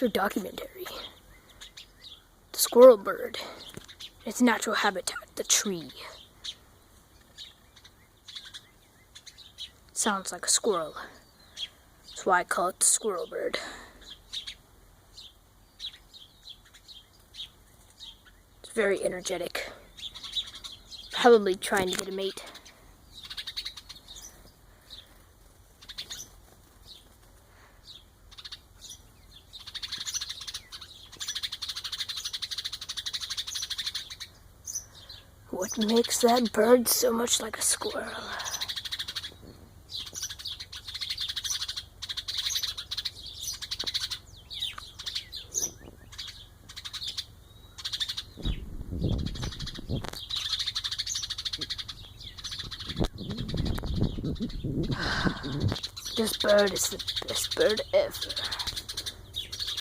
for documentary. The squirrel bird. Its natural habitat, the tree. Sounds like a squirrel. That's why I call it the squirrel bird. It's very energetic. Probably trying to get a mate. What makes that bird so much like a squirrel? This bird is the best bird ever.